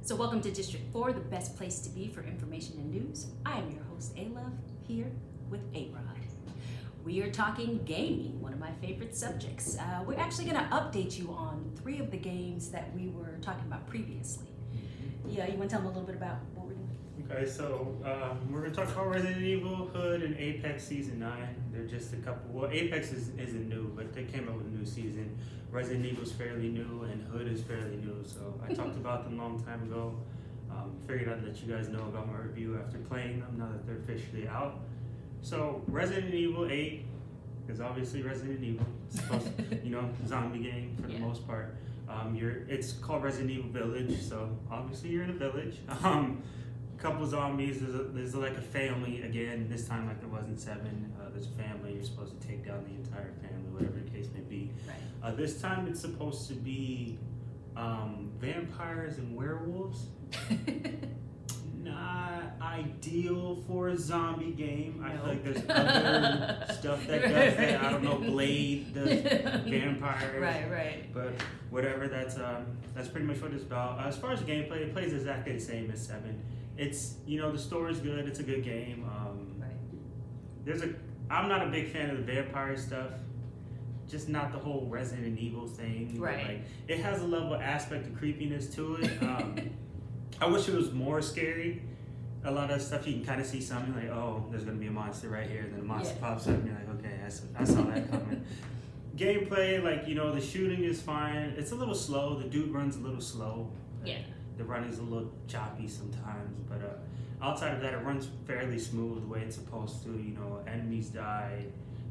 So welcome to District 4, the best place to be for information and news. I am your host, A-Love, here with A-Rod. We are talking gaming, one of my favorite subjects. We're actually going to update you on 3 of the games that we were talking about previously. Yeah, you want to tell them a little bit about what we're doing? Okay, so we're going to talk about Resident Evil, Hood, and Apex Season 9. They're just a couple. Well, Apex isn't new, but they came out with a new season. Resident Evil's fairly new, and Hood is fairly new. So I talked about them a long time ago. Figured I'd let you guys know about my review after playing them, now that they're officially out. So Resident Evil 8 is obviously Resident Evil. It's supposed to, zombie game for the most part. It's called Resident Evil Village, so obviously you're in a village. Couple zombies. There's like a family again. This time, like there wasn't 7. There's a family. You're supposed to take down the entire family, whatever the case may be. Right. This time, it's supposed to be vampires and werewolves. Not ideal for a zombie game. I feel like there's other stuff that does that. I don't know. Blade does vampires. Right. But whatever. That's pretty much what it's about. As far as gameplay, it plays exactly the same as 7. It's the story's good. It's a good game. I'm not a big fan of the vampire stuff. Just not the whole Resident Evil thing. Right. Like, it has a level of aspect of creepiness to it. I wish it was more scary. A lot of stuff you can kind of see something like, oh, there's gonna be a monster right here, and then a monster pops up, and you're like, okay, I saw that coming. Gameplay, the shooting is fine. It's a little slow. The dude runs a little slow. Yeah. The running's a little choppy sometimes, but outside of that, it runs fairly smooth the way it's supposed to. Enemies die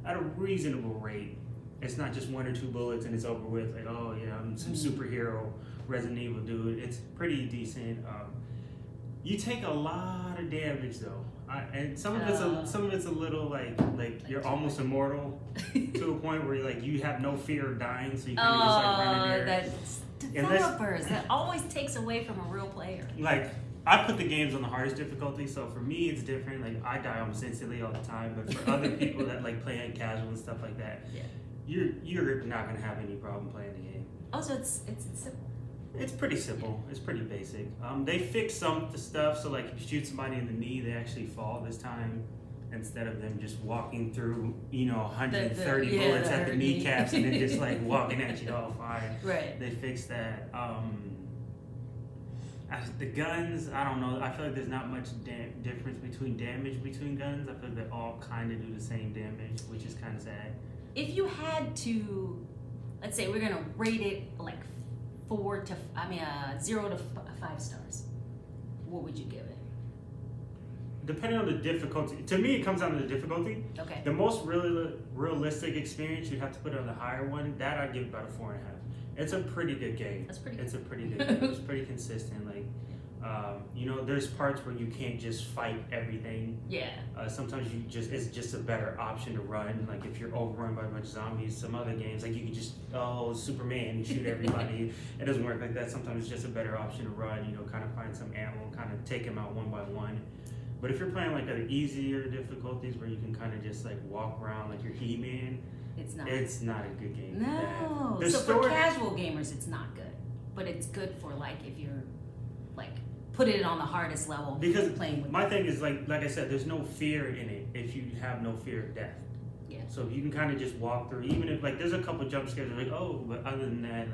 at a reasonable rate. It's not just 1 or 2 bullets and it's over with. Like, oh yeah, I'm some superhero Resident Evil dude. It's pretty decent. You take a lot of damage though, and some of it's a little like you're almost immortal to a point where you have no fear of dying, so you kind of just run in there. That's developers. That always takes away from a real player. I put the games on the hardest difficulty, so for me it's different. I die almost instantly all the time, but for other people that play on casual and stuff like that, you're not gonna have any problem playing the game. Oh, so it's simple. It's pretty simple. It's pretty basic. They fixed some of the stuff, so if you shoot somebody in the knee, they actually fall this time instead of them just walking through 130 bullets at the kneecaps and then just walking at you all fine. Right. They fixed that. The guns, I don't know. I feel like there's not much difference between damage between guns. I feel like they all kind of do the same damage, which is kind of sad. If you had to, let's say we're gonna rate it 0 to 5 stars, what would you give it? Depending on the difficulty. To me, it comes down to the difficulty. Okay. The most realistic experience, you'd have to put it on the higher one. That I'd give about a 4.5. It's a pretty good game. That's pretty good. It's a pretty good game. It's pretty consistent. There's parts where you can't just fight everything. Yeah. Sometimes it's just a better option to run. If you're overrun by a bunch of zombies, some other games you can just Superman, you shoot everybody. It doesn't work like that. Sometimes it's just a better option to run. Kind of find some ammo, kind of take them out one by one. But if you're playing at easier difficulties where you can kind of just walk around like you're He-Man, it's not a good game. No. For that. For casual gamers, it's not good. But it's good for if you're put it on the hardest level. Because playing with my thing is like I said, there's no fear in it if you have no fear of death. Yeah. So you can kind of just walk through, even if there's a couple jump scares, but other than that,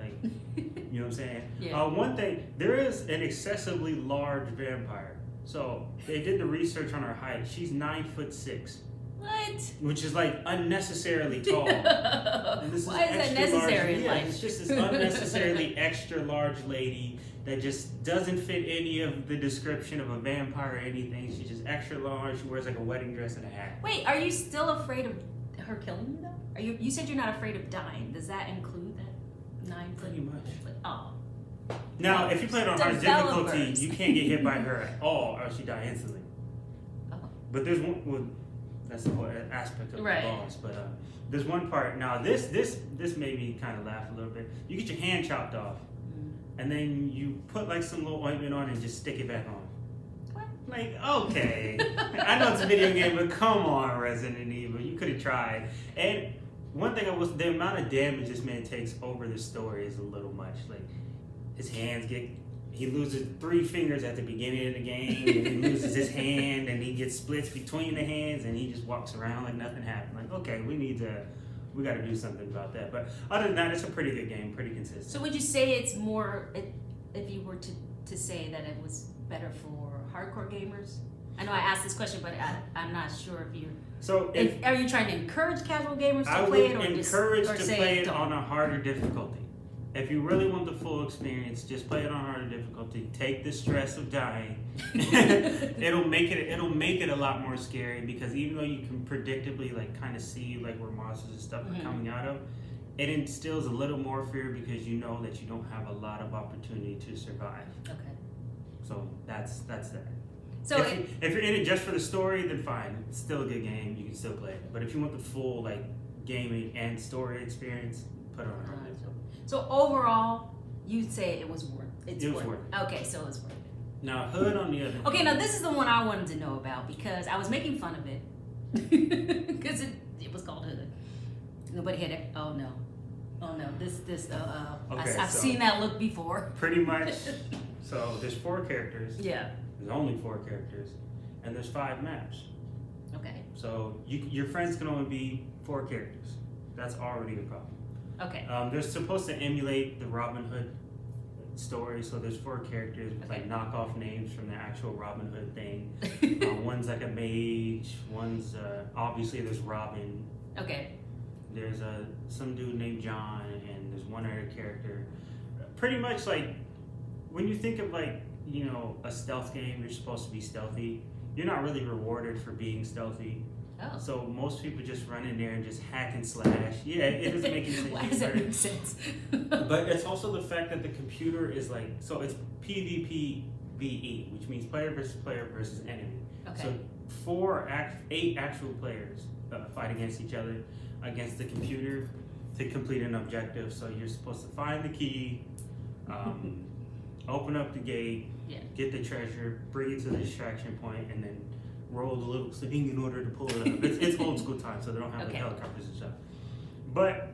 you know what I'm saying? Yeah. One thing, there is an excessively large vampire. So they did the research on her height. She's 9'6". What? Which is unnecessarily tall. Why is that necessary in life? It's just this unnecessarily extra large lady that just doesn't fit any of the description of a vampire or anything. She's just extra large. She wears a wedding dress and a hat. Wait, are you still afraid of her killing you though? You said you're not afraid of dying. Does that include that 9 foot? Pretty much. Oh. Now, if you play it on hard difficulty, you can't get hit by her at all, or she die instantly. Oh. But there's one. Well, that's the whole aspect of the boss. But there's one part. Now, this made me kind of laugh a little bit. You get your hand chopped off, and then you put some little ointment on and just stick it back on. What? Okay. I know it's a video game, but come on, Resident Evil. You could have tried. And one thing the amount of damage this man takes over the story is a little much. His hands get he loses 3 fingers at the beginning of the game, and he loses his hand, and he gets splits between the hands, and he just walks around like nothing happened. Like, okay, we got to do something about that. But other than that, it's a pretty good game, pretty consistent. So would you say it's more, if you were to say that it was better for hardcore gamers? I know I asked this question, but I'm not sure if you're... So are you trying to encourage casual gamers to I play would it, or encourage just, or to say play it don't? on a harder difficulty. If you really want the full experience, just play it on harder difficulty. Take the stress of dying. it'll make it a lot more scary, because even though you can predictably like kind of see like where monsters and stuff are coming out of, it instills a little more fear because you know that you don't have a lot of opportunity to survive. Okay. So that's that. So if you're in it just for the story, then fine. It's still a good game. You can still play it. But if you want the full like gaming and story experience, put it on hard. So overall, you'd say it was worth it. It was worth it. Okay, so it's worth it. Now, Hood on the other hand. Okay, now this is the one I wanted to know about, because I was making fun of it. Because it was called Hood. Nobody had it. Oh no. I've seen that look before. Pretty much. So there's 4 characters. Yeah. There's only 4 characters. And there's 5 maps. Okay. So your friends can only be 4 characters. That's already a problem. Okay. They're supposed to emulate the Robin Hood story, so there's 4 characters with like knockoff names from the actual Robin Hood thing. One's like a mage. One's obviously there's Robin. Okay. There's some dude named John, and there's one other character. Pretty much like when you think of like a stealth game, you're supposed to be stealthy. You're not really rewarded for being stealthy. Oh. So most people just run in there and just hack and slash. Yeah, it doesn't make any sense. Why does that make sense? But it's also the fact that the computer is like, so it's PvPvE, which means player versus enemy. Okay. So 8 actual players fight against each other, against the computer, to complete an objective. So you're supposed to find the key, open up the gate, get the treasure, bring it to the distraction point, and then roll the little thing in order to pull it up. It's old school time, so they don't have like helicopters and stuff. But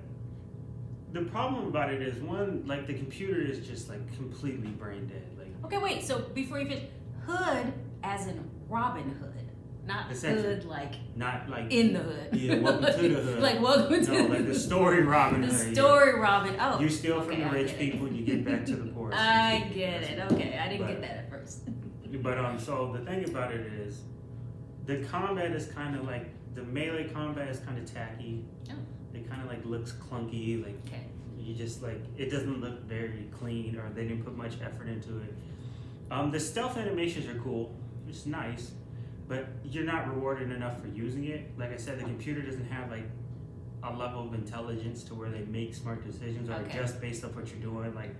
the problem about it is, one, like the computer is just like completely brain dead. Like, okay, wait. So before you finish, Hood as in Robin Hood, not Hood like not like in the hood. Yeah, welcome to the hood. Like welcome to no, like the story Robin Hood. The story Robin. Oh, you steal from the rich people, you get back to the poor. I get it. Okay, I didn't get that at first. But so the thing about it is, the combat is kind of like, the melee combat is kind of tacky. Oh. It kind of like looks clunky. Like you just like, it doesn't look very clean, or they didn't put much effort into it. The stealth animations are cool. It's nice, but you're not rewarded enough for using it. Like I said, the computer doesn't have like a level of intelligence to where they make smart decisions, or just based off what you're doing. Like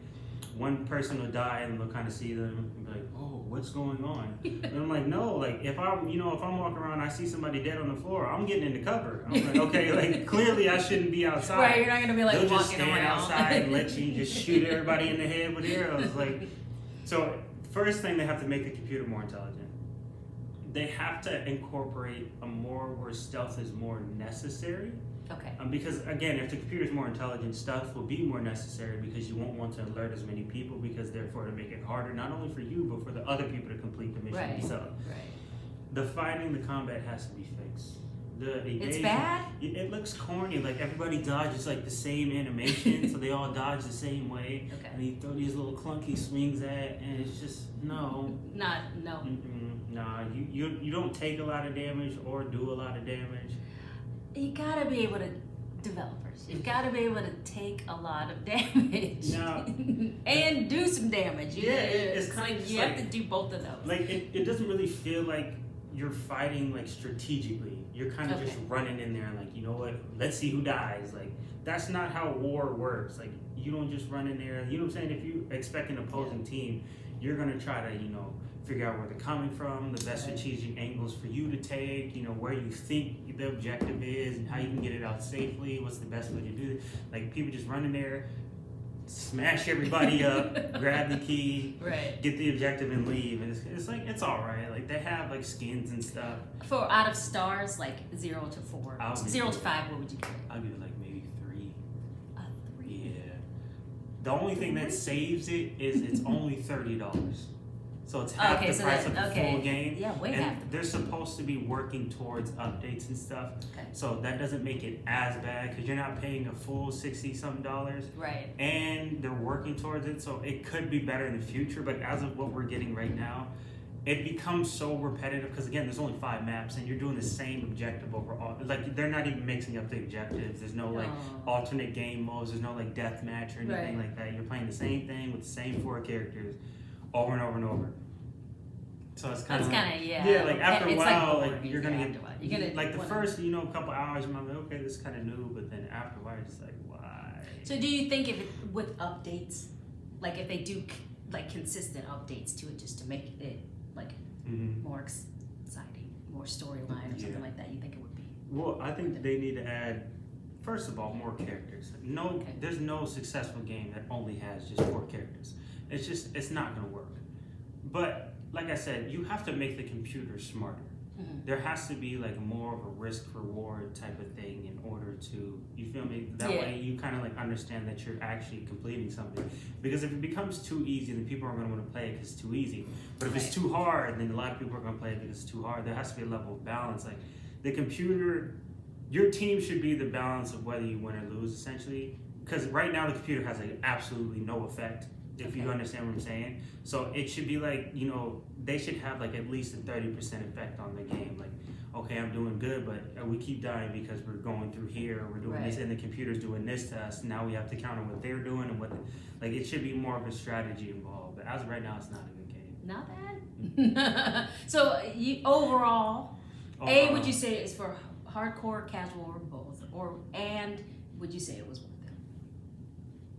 one person will die and they'll kind of see them and be like, oh, what's going on? And I'm like, no, like if I'm walking around, I see somebody dead on the floor, I'm getting into cover. I'm like, okay, like clearly I shouldn't be outside. Right, you're not gonna be like they'll walking just stand around outside and let you just shoot everybody in the head with arrows. Like, so first thing, they have to make the computer more intelligent. They have to incorporate a more where stealth is more necessary. Okay. Because again, if the computer is more intelligent, stealth will be more necessary, because you won't want to alert as many people, because therefore to make it harder not only for you but for the other people to complete the mission themselves. Right. The fighting, the combat has to be fixed. It's bad? It looks corny. Like everybody dodges like the same animation, so they all dodge the same way. Okay. And you throw these little clunky swings at, and it's just no. No. Nah, you don't take a lot of damage or do a lot of damage. You gotta be able to, developers, you gotta be able to take a lot of damage. Now, and do some damage. It's kind like of you have to do both of those. Like it doesn't really feel like you're fighting like strategically. You're kind of just running in there and like, you know what, let's see who dies. Like that's not how war works. Like you don't just run in there. You know what I'm saying? If you expect an opposing team, you're gonna try to, figure out where they're coming from, the best strategic angles for you to take, where you think the objective is and how you can get it out safely, what's the best way to do it. Like people just run in there, smash everybody up, grab the key, get the objective and leave. And it's like, it's all right. Like they have like skins and stuff. For out of stars, like 0 to 4, 0 to 5, what would you give it? I'll give it like maybe 3. A 3? Yeah. The only thing that saves it is it's only $30. So it's half the price of the full game. Yeah, way and half the they're supposed to be working towards updates and stuff. Okay. So that doesn't make it as bad because you're not paying a full $60-something. Right. And they're working towards it, so it could be better in the future. But as of what we're getting right now, it becomes so repetitive because again, there's only 5 maps and you're doing the same objective overall. Like they're not even mixing up the objectives. There's no like alternate game modes. There's no like deathmatch or anything like that. You're playing the same thing with the same 4 characters over and over and over. So it's kind of like after a while, like you're gonna get like the first couple hours, you're like, okay, this is kind of new, but then after a while, it's like, why? So do you think with updates, like if they do like consistent updates to it, just to make it like more exciting, more storyline or something like that, you think it would be? Well, I think they need to add, first of all, more characters. There's no successful game that only has just 4 characters. It's not gonna work. But like I said, you have to make the computer smarter. There has to be like more of a risk reward type of thing in order to, you feel me? That way you kind of like understand that you're actually completing something. Because if it becomes too easy, then people aren't going to want to play it because it's too easy. But if it's too hard, then a lot of people are going to play it because it's too hard. There has to be a level of balance. Like the computer, your team should be the balance of whether you win or lose, essentially. Because right now the computer has like absolutely no effect, if you understand what I'm saying. So it should be like, they should have like at least a 30% effect on the game. Like, okay, I'm doing good, but we keep dying because we're going through here, we're doing this, and the computer's doing this to us. Now we have to counter what they're doing and like it should be more of a strategy involved. But as of right now, it's not a good game. Not bad. So overall, would you say it's for hardcore, casual, or both? And would you say it was worth it?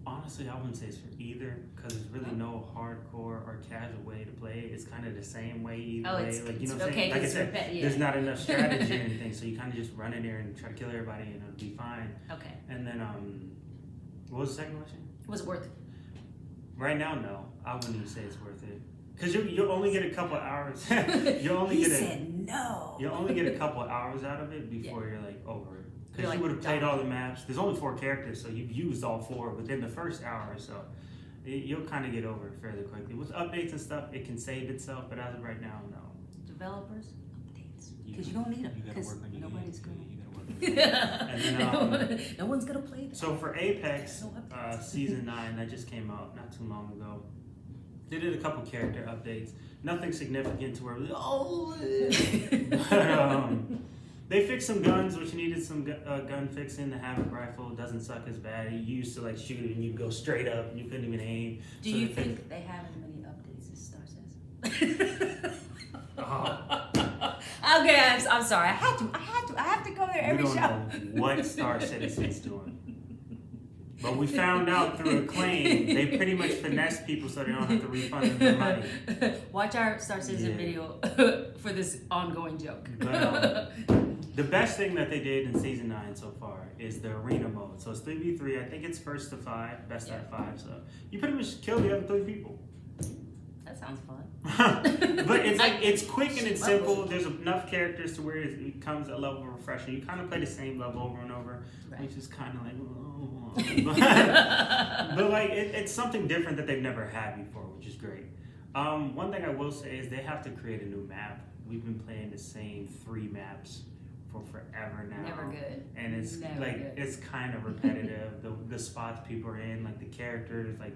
Honestly, I wouldn't say it's for either because there's really no hardcore or casual way to play it. It's kind of the same way either way. Like, you know what I'm saying? Like I said, there's not enough strategy or anything, so you kind of just run in there and try to kill everybody and it'll be fine. Okay. And then, what was the second question? Was it worth it? Right now, no. I wouldn't even say it's worth it. Because you'll only get a couple hours. He said no. You'll only get a couple hours out of it before you're like over it. Because you would have played all the maps. There's only 4 characters, so you've used all 4 within the first hour or so. You'll kind of get over it fairly quickly. With updates and stuff, it can save itself, but as of right now, no. Developers, updates. Because you're going to need them. Because nobody's going to. And then, no one's going to play that. So for Apex, Season 9, that just came out not too long ago. They did a couple character updates. Nothing significant to where, but, they fixed some guns, which needed some gun fixing. The Havoc rifle doesn't suck as bad. You used to like shoot it and you'd go straight up and you couldn't even aim. Do you think they have as many updates as Star says? Okay, I'm sorry. I have to go there every show. We don't know what Star Citizen's doing. But we found out through a claim, they pretty much finesse people so they don't have to refund them their money. Watch our Star Citizen video for this ongoing joke. But, the best thing that they did in Season 9 so far is the arena mode. So it's 3v3. I think it's first to 5, best out of 5. So you pretty much kill the other 3 people. That sounds fun. But it's like it's quick and it's simple. There's enough characters to where it becomes a level of refresher. You kind of play the same level over and over, which is kind of like, but like it's something different that they've never had before, which is great. One thing I will say is they have to create a new map. We've been playing the same 3 maps for forever now. Never good. And it's it's kind of repetitive. the spots people are in, like the characters, like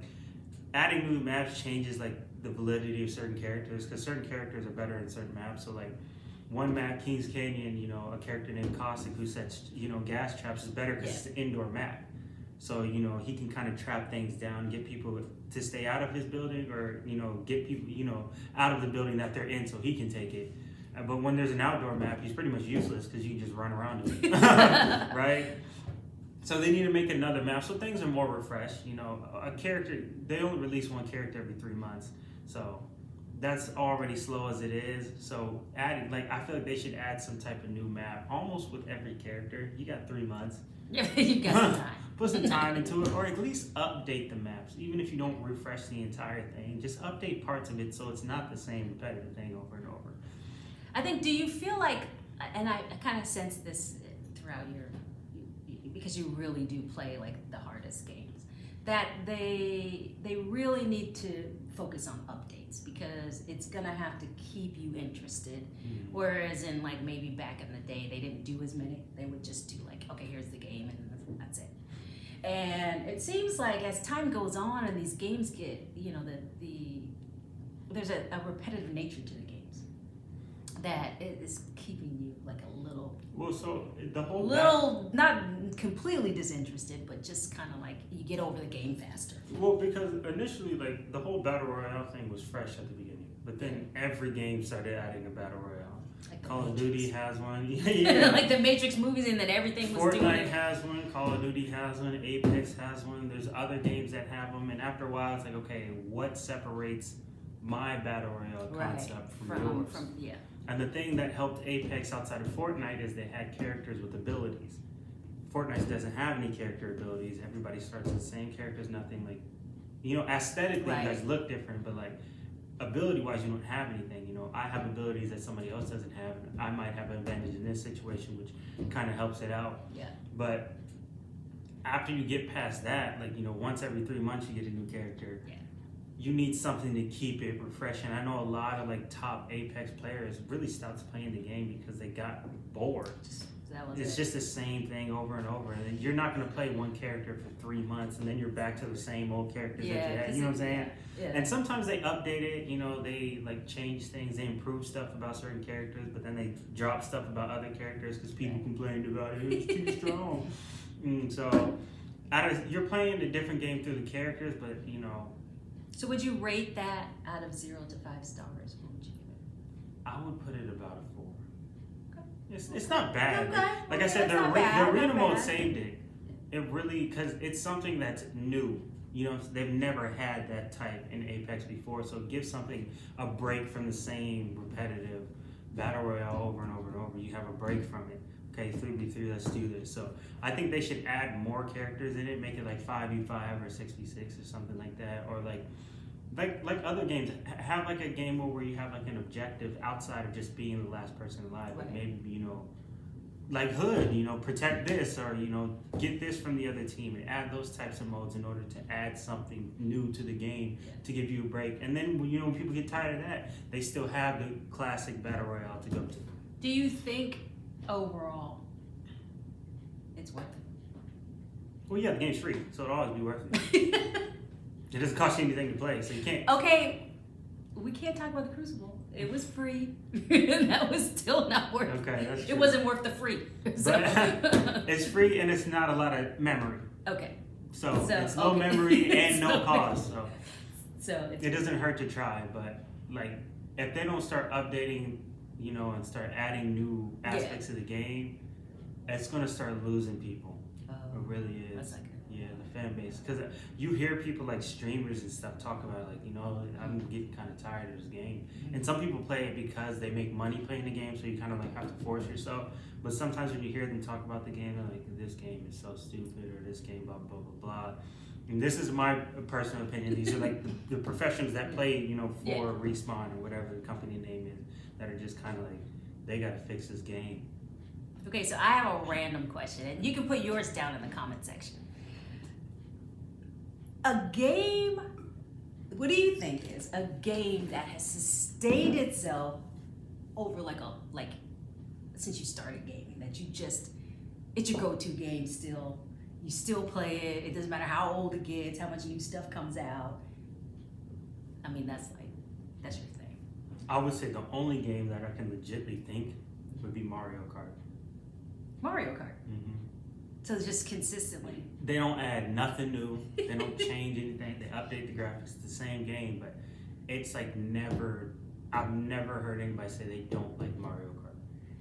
adding new maps changes like the validity of certain characters because certain characters are better in certain maps. So like one map, Kings Canyon, a character named Caustic who sets gas traps is better because it's an indoor map. So he can kind of trap things down, get people to stay out of his building, or get people out of the building that they're in, so he can take it. But when there's an outdoor map, he's pretty much useless because you can just run around him, right? So they need to make another map so things are more refreshed. A character, they only release 1 character every 3 months, so that's already slow as it is. So adding, I feel like they should add some type of new map almost with every character. You got 3 months. You got some time. Put some time into it, or at least update the maps. Even if you don't refresh the entire thing, just update parts of it so it's not the same repetitive thing over and over. I think, do you feel like, and I kind of sense this throughout because you really do play like the hardest games. that they really need to focus on updates because it's gonna have to keep you interested. Whereas in like maybe back in the day they didn't do as many. They would just do like, okay, here's the game and that's it. And it seems like as time goes on and these games get, you know, there's a repetitive nature to the games that it is keeping you like a little. Well, so the whole not completely disinterested, but just kind of like you get over the game faster. Well, because initially, like the whole battle royale thing was fresh at the beginning, but then every game started adding a battle royale. Like Call of Matrix. Duty has one. Yeah. Like the Matrix movies, and then everything was doing Fortnite it. has one. Call of Duty has one. Apex has one. There's other games that have them, and after a while, it's like, okay, what separates my battle royale concept from yours? Yeah. And the thing that helped Apex outside of Fortnite is they had characters with abilities. Fortnite doesn't have any character abilities. Everybody starts with the same characters, nothing like, you know, aesthetically you guys look different, but like ability-wise you don't have anything. You know, I have abilities that somebody else doesn't have, and I might have an advantage in this situation, which kind of helps it out. Yeah. But after you get past that, like, you know, once every 3 months you get a new character. Yeah. You need something to keep it refreshing. I know a lot of like top Apex players really stopped playing the game because they got bored. It's just the same thing over and over, and then you're not going to play one character for 3 months, and then you're back to the same old characters that you had. You know what I'm saying? Yeah. And sometimes they update it. You know, they like change things, they improve stuff about certain characters, but then they drop stuff about other characters because people complained about it. It's too strong. So, you're playing a different game through the characters, but you know. So would you rate that out of 0 to 5 stars? What would you give it? I would put it about a 4. Okay. It's not bad. Okay. Like I said, It's the not bad, arena not mode bad. saved it. It really, because it's something that's new. You know, they've never had that type in Apex before, so it gives something a break from the same repetitive battle royale over and over and over. You have a break from it. Okay, 3v3, let's do this. So I think they should add more characters in it, make it like 5v5 or 6v6 or something like that, or like other games, have like a game mode where you have like an objective outside of just being the last person alive. Like maybe, you know, like Hood, you know, protect this, or, you know, get this from the other team, and add those types of modes in order to add something new to the game to give you a break. And then, you know, when people get tired of that, they still have the classic battle royale to go to. Do you think overall it's worth it? Well, yeah, the game's free, so it'll always be worth it. It doesn't cost you anything to play, so you can't. Okay, we can't talk about the Crucible. It was free. That was still not worth it. Okay, that's true. It wasn't worth the free. So. But it's free and it's not a lot of memory. Okay. So it's no memory and no cost. So it doesn't hurt to try, but like if they don't start updating, you know, and start adding new aspects of the game, it's gonna start losing people. It really is. That's not good. Yeah, the fan base, because you hear people like streamers and stuff talk about it, like, you know, I'm getting kind of tired of this game. And some people play it because they make money playing the game, so you kind of like have to force yourself. But sometimes when you hear them talk about the game, they're like, this game is so stupid, or this game blah blah blah blah. And this is my personal opinion. These are like the professionals that play, you know, for Respawn or whatever the company name is, that are just kind of like, they gotta fix this game. Okay, so I have a random question, and you can put yours down in the comment section. A game, what do you think is a game that has sustained itself over like since you started gaming, that you just, it's your go-to game still, you still play it, it doesn't matter how old it gets, how much new stuff comes out. I mean, that's your thing. I would say the only game that I can legitimately think would be Mario Kart. Mario Kart. Mm-hmm. So it's just consistently. They don't add nothing new. They don't change anything. They update the graphics. It's the same game, but it's like never. I've never heard anybody say they don't like Mario Kart.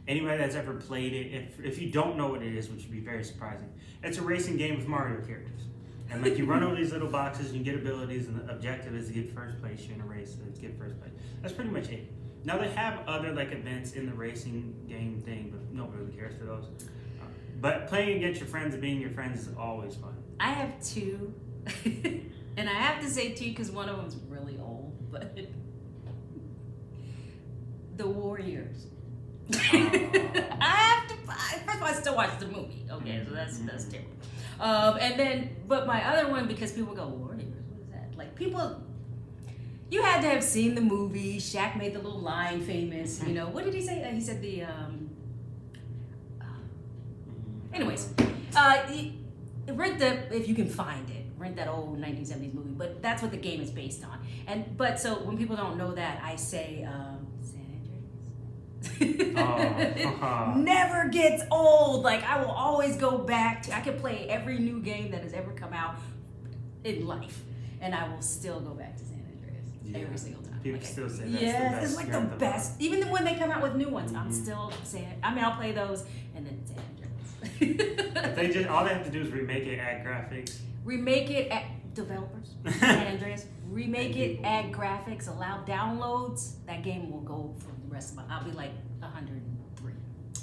Anybody that's ever played it, if you don't know what it is, which would be very surprising, it's a racing game with Mario characters. And like you run over these little boxes and you get abilities, and the objective is to get first place. You're in a race, so it's get first place. That's pretty much it. Now they have other like events in the racing game thing, but nobody really cares for those. But playing against your friends and being your friends is always fun. I have two, and I have to say two because one of them's really old, but The Warriors. I have to. First of all, I still watch the movie. Okay, so that's terrible. And then, but my other one, because people go, Warriors, what is that? Like people, you had to have seen the movie. Shaq made the little line famous. You know, what did he say? He said the. Anyways, rent if you can find it. Rent that old 1970s movie. But that's what the game is based on. But so when people don't know that, I say San Andreas. Never gets old. Like I will always go back to. I can play every new game that has ever come out in life, and I will still go back to San Andreas every single time. People still say that's the yes, best. it's like the best. Even when they come out with new ones, I'm still saying. I mean, I'll play those and then San Andreas. If all they have to do is remake it, add graphics. Remake it at developers, San Andreas. Remake it, add graphics, allow downloads. That game will go for the rest of my. I'll be like 103.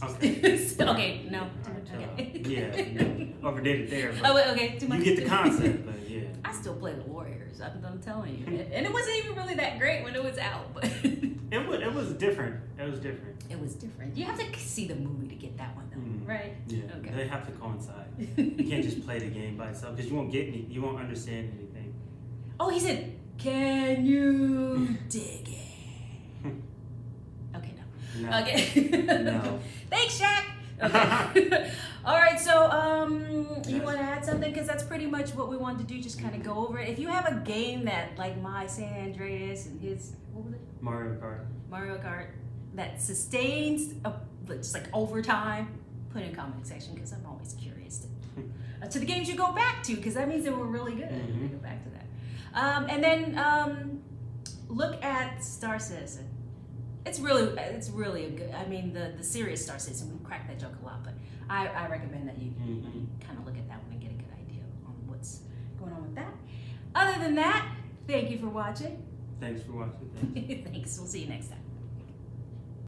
Okay. Okay. No. Okay. Yeah. Overdid it there. Oh, wait, okay. Too much. You get the concept, but yeah. I still play the Warriors. I'm telling you, and it wasn't even really that great when it was out, but it was different. It was different. It was different. You have to see the movie to get that one, though, right? Yeah. Okay. They have to coincide. You can't just play the game by itself because you won't get any. You won't understand anything. Oh, he said, "Can you dig it?" Okay, no. No. Okay. No. Thanks, Shaq. Okay. All right. So, you want to add something? Because that's pretty much what we wanted to do. Just kind of go over it. If you have a game that, like my San Andreas and his, what was it? Mario Kart. Mario Kart that sustains just like over time, put in comment section because I'm always curious to the games you go back to because that means they were really good. You go back to that, and then look at Star Citizen. It's really a good. I mean the serious Star Citizen. We crack that joke a lot, but I recommend that you kind of look at that one and get a good idea on what's going on with that. Other than that, thank you for watching. Thanks for watching. Thanks. We'll see you next time.